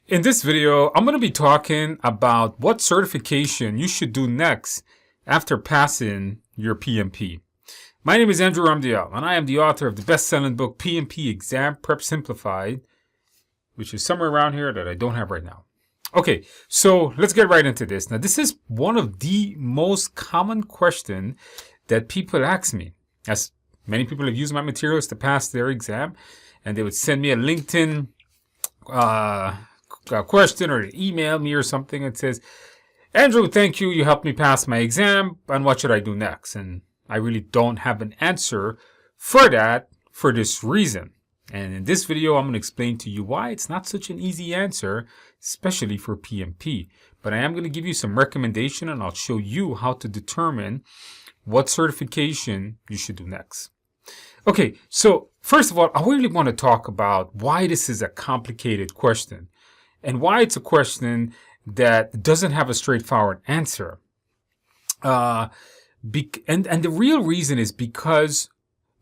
In this video, I'm going to be talking about what certification you should do next after passing your PMP. My name is Andrew Ramdial, and I am the author of the best-selling book PMP Exam Prep Simplified, which is somewhere around here that I don't have right now. Okay, so let's get right into this. Now, this is one of the most common questions that people ask me, as many people have used my materials to pass their exam, and they would send me a LinkedIn question or email me or something that says, Andrew, thank you. You helped me pass my exam. And what should I do next? And I really don't have an answer for that for this reason. And in this video, I'm going to explain to you why it's not such an easy answer, especially for PMP. But I am going to give you some recommendation, and I'll show you how to determine what certification you should do next. Okay, so first of all, I really want to talk about why this is a complicated question and why it's a question that doesn't have a straightforward answer. And the real reason is because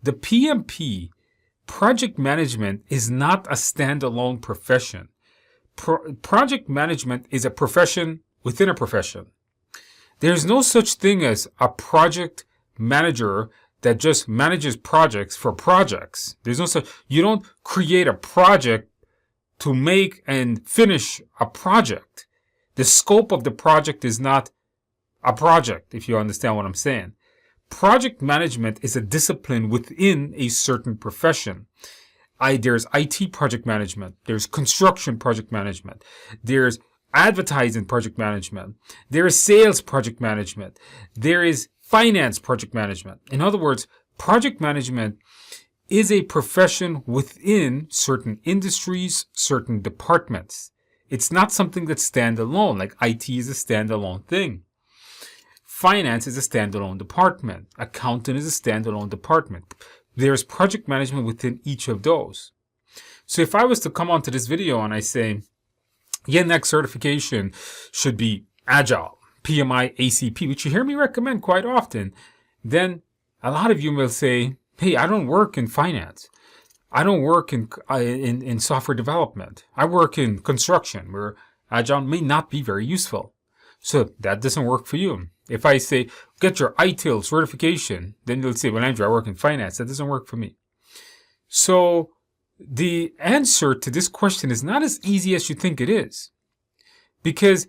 the PMP, project management, is not a standalone profession. Project management is a profession within a profession. There's no such thing as a project manager that just manages projects for projects. There's no such, you don't create a project to make and finish a project. The scope of the project is not a project, if you understand what I'm saying. Project management is a discipline within a certain profession. There's IT project management. There's construction project management. There's advertising project management. There is sales project management. There is finance project management. In other words, project management is a profession within certain industries, certain departments. It's not something that's standalone, like IT is a standalone thing. Finance is a standalone department. Accounting is a standalone department. There's project management within each of those. So if I was to come onto this video and I say, your next certification should be Agile, PMI, ACP, which you hear me recommend quite often, then a lot of you will say, hey, I don't work in finance. I don't work in software development. I work in construction, where Agile may not be very useful. So that doesn't work for you. If I say, get your ITIL certification, then you'll say, well, Andrew, I work in finance. That doesn't work for me. So the answer to this question is not as easy as you think it is. Because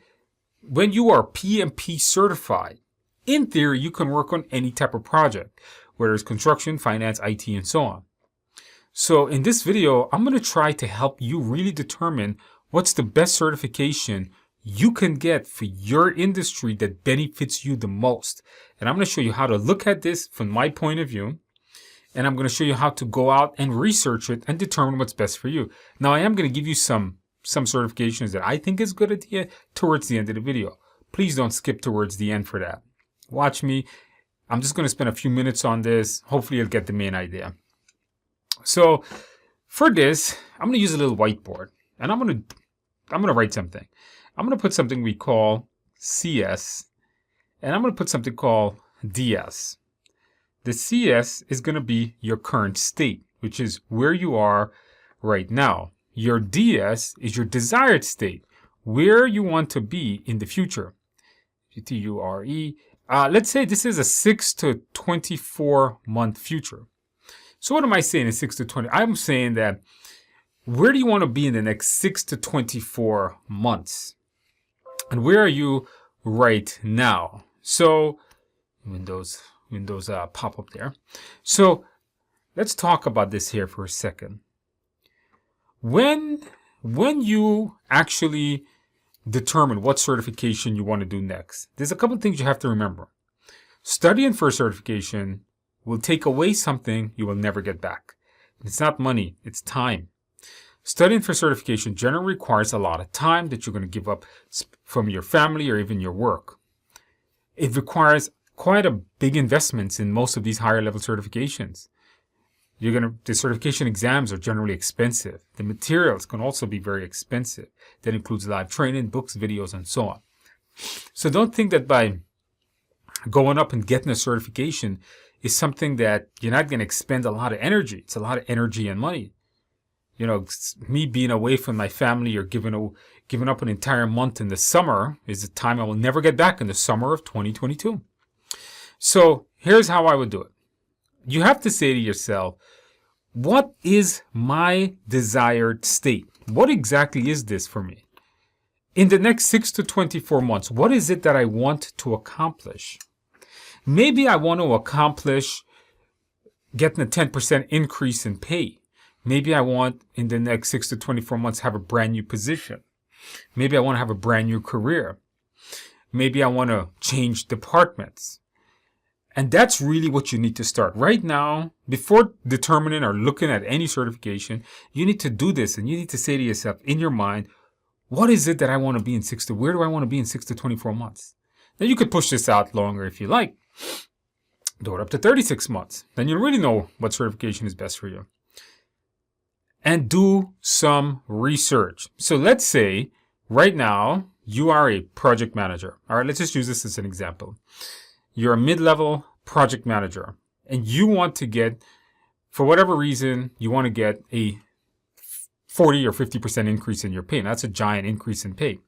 when you are PMP certified, in theory, you can work on any type of project, whether it's construction, finance, IT, and so on. So in this video, I'm going to try to help you really determine what's the best certification you can get for your industry that benefits you the most. And I'm going to show you how to look at this from my point of view. And I'm going to show you how to go out and research it and determine what's best for you. Now, I am going to give you some certifications that I think is a good idea towards the end of the video. Please don't skip towards the end for that. Watch me. I'm just going to spend a few minutes on this. Hopefully, you'll get the main idea. So for this, I'm going to use a little whiteboard, and I'm going to write something. I'm going to put something we call CS, and I'm going to put something called DS. The CS is going to be your current state, which is where you are right now. Your DS is your desired state, where you want to be in the future. Future. Let's say this is a 6 to 24 month future. So what am I saying in 6 to 20? I'm saying that where do you want to be in the next 6 to 24 months? And where are you right now? So Windows pop up there. So let's talk about this here for a second. When you actually determine what certification you want to do next, there's a couple of things you have to remember. Studying for a certification will take away something you will never get back. It's not money, it's time. Studying for certification generally requires a lot of time that you're going to give up from your family or even your work. It requires quite a big investments in most of these higher level certifications. The certification exams are generally expensive. The materials can also be very expensive. That includes live training, books, videos, and so on. So don't think that by going up and getting a certification is something that you're not going to expend a lot of energy. It's a lot of energy and money. Me being away from my family or giving up an entire month in the summer is a time I will never get back in the summer of 2022. So here's how I would do it. You have to say to yourself, what is my desired state? What exactly is this for me? In the next 6 to 24 months, what is it that I want to accomplish? Maybe I want to accomplish getting a 10% increase in pay. Maybe I want in the next 6 to 24 months have a brand new position. Maybe I want to have a brand new career. Maybe I want to change departments. And that's really what you need to start. Right now, before determining or looking at any certification, you need to do this and you need to say to yourself in your mind, what is it that I want to be in where do I want to be in 6 to 24 months? Now you could push this out longer if you like. Do it up to 36 months. Then you'll really know what certification is best for you. And do some research. So let's say right now you are a project manager. All right, let's just use this as an example. You're a mid-level project manager and you want to get, for whatever reason, you want to get a 40 or 50% increase in your pay. And that's a giant increase in pay.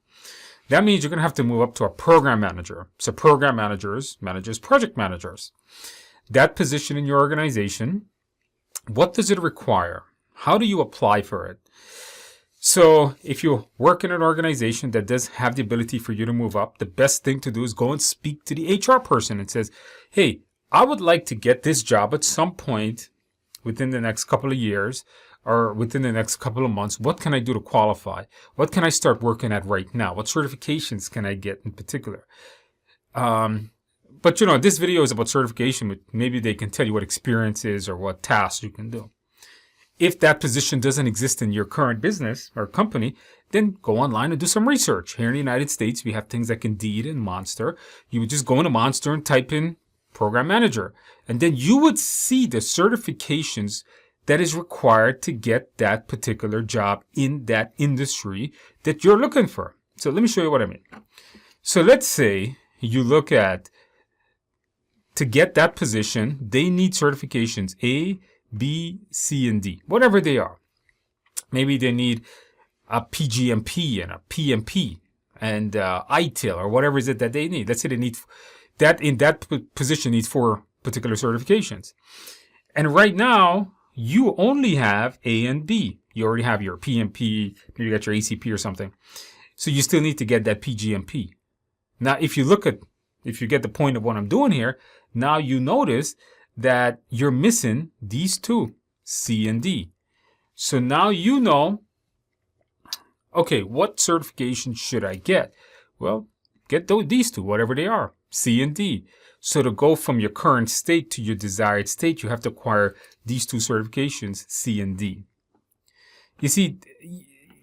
That means you're going to have to move up to a program manager. So program managers manages project managers. That position in your organization, what does it require? How do you apply for it? So if you work in an organization that does have the ability for you to move up, the best thing to do is go and speak to the HR person and says, hey, I would like to get this job at some point within the next couple of years or within the next couple of months. What can I do to qualify? What can I start working at right now? What certifications can I get in particular? But this video is about certification, but maybe they can tell you what experience is or what tasks you can do. If that position doesn't exist in your current business or company, then go online and do some research. Here in the United States, we have things like Indeed and Monster. You would just go into Monster and type in program manager, and then you would see the certifications that is required to get that particular job in that industry that you're looking for. So let me show you what I mean. So let's say you look at, to get that position, they need certifications A, B, C, and D, whatever they are. Maybe they need a PGMP and a PMP and ITIL or whatever is it that they need. Let's say they need that in that position needs 4 particular certifications. And right now, you only have A and B. You already have your PMP, maybe you got your ACP or something. So you still need to get that PGMP. Now, if you get the point of what I'm doing here, now you notice that you're missing these 2, C and D. So now you know, okay, what certification should I get? Well, get these 2, whatever they are, C and D. So to go from your current state to your desired state, you have to acquire these 2 certifications, C and D. You see,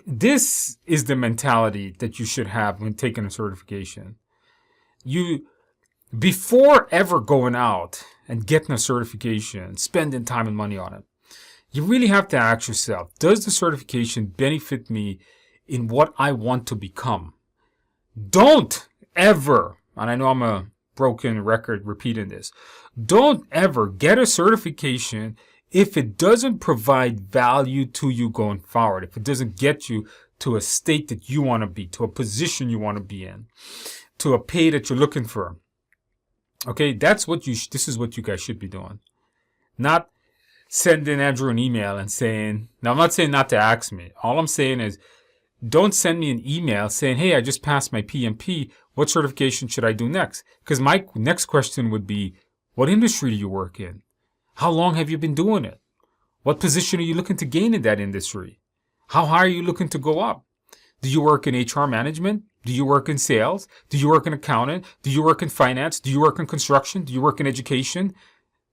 this is the mentality that you should have when taking a certification. Before ever going out and getting a certification, spending time and money on it, you really have to ask yourself, does the certification benefit me in what I want to become? Don't ever, and I know I'm a broken record repeating this, don't ever get a certification if it doesn't provide value to you going forward, if it doesn't get you to a state that you want to be, to a position you want to be in, to a pay that you're looking for. Okay, this is what you guys should be doing. Not sending Andrew an email and saying, now I'm not saying not to ask me. All I'm saying is don't send me an email saying, hey, I just passed my PMP. What certification should I do next? Because my next question would be, what industry do you work in? How long have you been doing it? What position are you looking to gain in that industry? How high are you looking to go up? Do you work in HR management? Do you work in sales? Do you work in accounting? Do you work in finance? Do you work in construction? Do you work in education?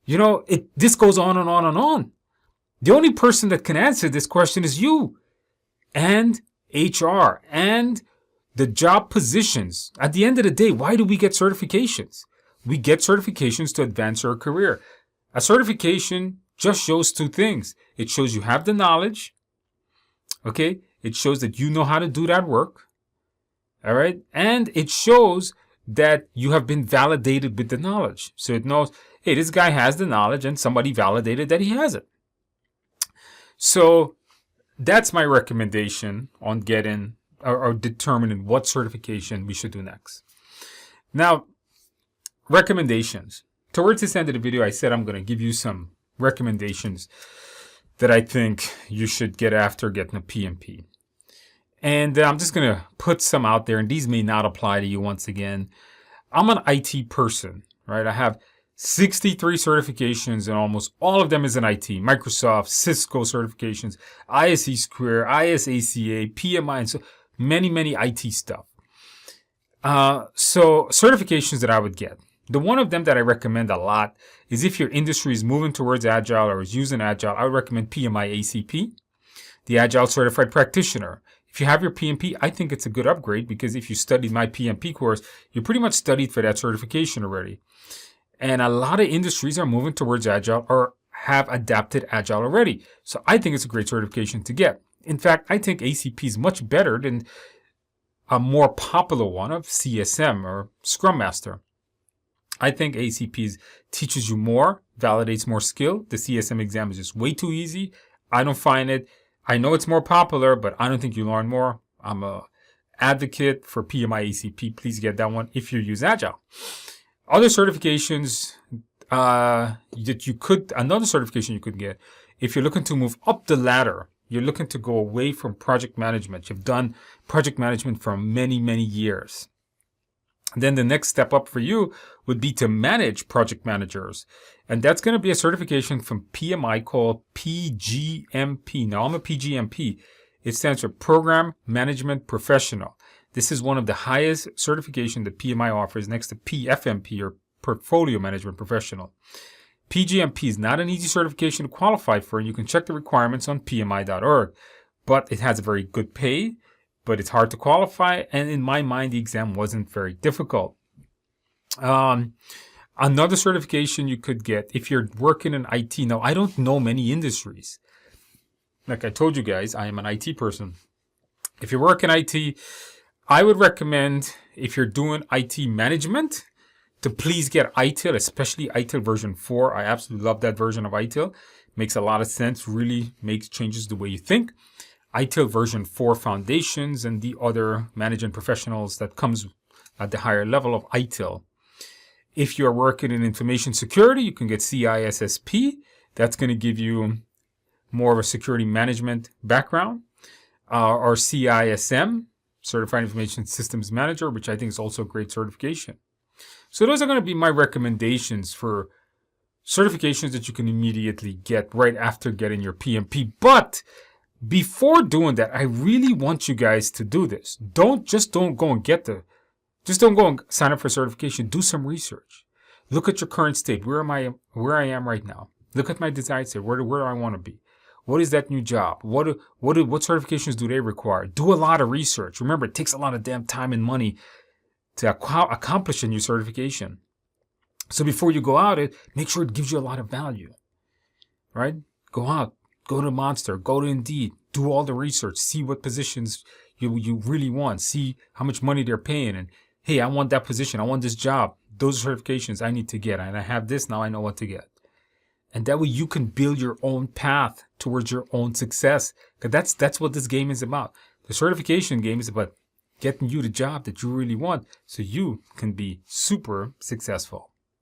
This goes on and on and on. The only person that can answer this question is you and HR and the job positions. At the end of the day, why do we get certifications? We get certifications to advance our career. A certification just shows 2 things. It shows you have the knowledge. Okay? It shows that you know how to do that work. All right? And it shows that you have been validated with the knowledge. So it knows, hey, this guy has the knowledge and somebody validated that he has it. So that's my recommendation on getting or determining what certification we should do next. Now, recommendations. Towards this end of the video, I said I'm going to give you some recommendations that I think you should get after getting a PMP. And I'm just going to put some out there, and these may not apply to you once again. I'm an IT person, right? I have 63 certifications, and almost all of them is in IT. Microsoft, Cisco certifications, ISE Square, ISACA, PMI, and so many IT stuff. So certifications that I would get. The one of them that I recommend a lot is if your industry is moving towards Agile or is using Agile, I would recommend PMI ACP, the Agile Certified Practitioner. If you have your PMP, I think it's a good upgrade because if you studied my PMP course, you pretty much studied for that certification already. And a lot of industries are moving towards Agile or have adapted Agile already. So I think it's a great certification to get. In fact, I think ACP is much better than a more popular one of CSM or Scrum Master. I think ACP teaches you more, validates more skill. The CSM exam is just way too easy. I don't find it. I know it's more popular, but I don't think you learn more. I'm a advocate for PMI ACP. Please get that one if you use Agile. Other certifications that you could, another certification you could get if you're looking to move up the ladder. You're looking to go away from project management. You've done project management for many years. Then the next step up for you would be to manage project managers. And that's going to be a certification from PMI called PGMP. Now, I'm a PGMP. It stands for Program Management Professional. This is one of the highest certification that PMI offers next to PFMP or Portfolio Management Professional. PGMP is not an easy certification to qualify for, and you can check the requirements on PMI.org. But it has a very good pay, but it's hard to qualify, and in my mind, the exam wasn't very difficult. Another certification you could get if you're working in IT. Now, I don't know many industries. Like I told you guys, I am an IT person. If you work in IT, I would recommend, if you're doing IT management, to please get ITIL, especially ITIL version 4. I absolutely love that version of ITIL. Makes a lot of sense, really changes the way you think. ITIL version 4 foundations and the other management professionals that comes at the higher level of ITIL. If you're working in information security, you can get CISSP. That's going to give you more of a security management background. Or CISM, Certified Information Systems Manager, which I think is also a great certification. So those are going to be my recommendations for certifications that you can immediately get right after getting your PMP. But before doing that, I really want you guys to do this. Don't go and sign up for certification. Do some research. Look at your current state. Where I am right now. Look at my desired state. Where do I want to be? What is that new job? What certifications do they require? Do a lot of research. Remember, it takes a lot of damn time and money to accomplish a new certification. So before you go out, make sure it gives you a lot of value, right? Go out, go to Monster, go to Indeed, do all the research, see what positions you really want, see how much money they're paying, and hey, I want that position, I want this job, those certifications I need to get, and I have this, now I know what to get. And that way you can build your own path towards your own success, because that's what this game is about. The certification game is about getting you the job that you really want so you can be super successful.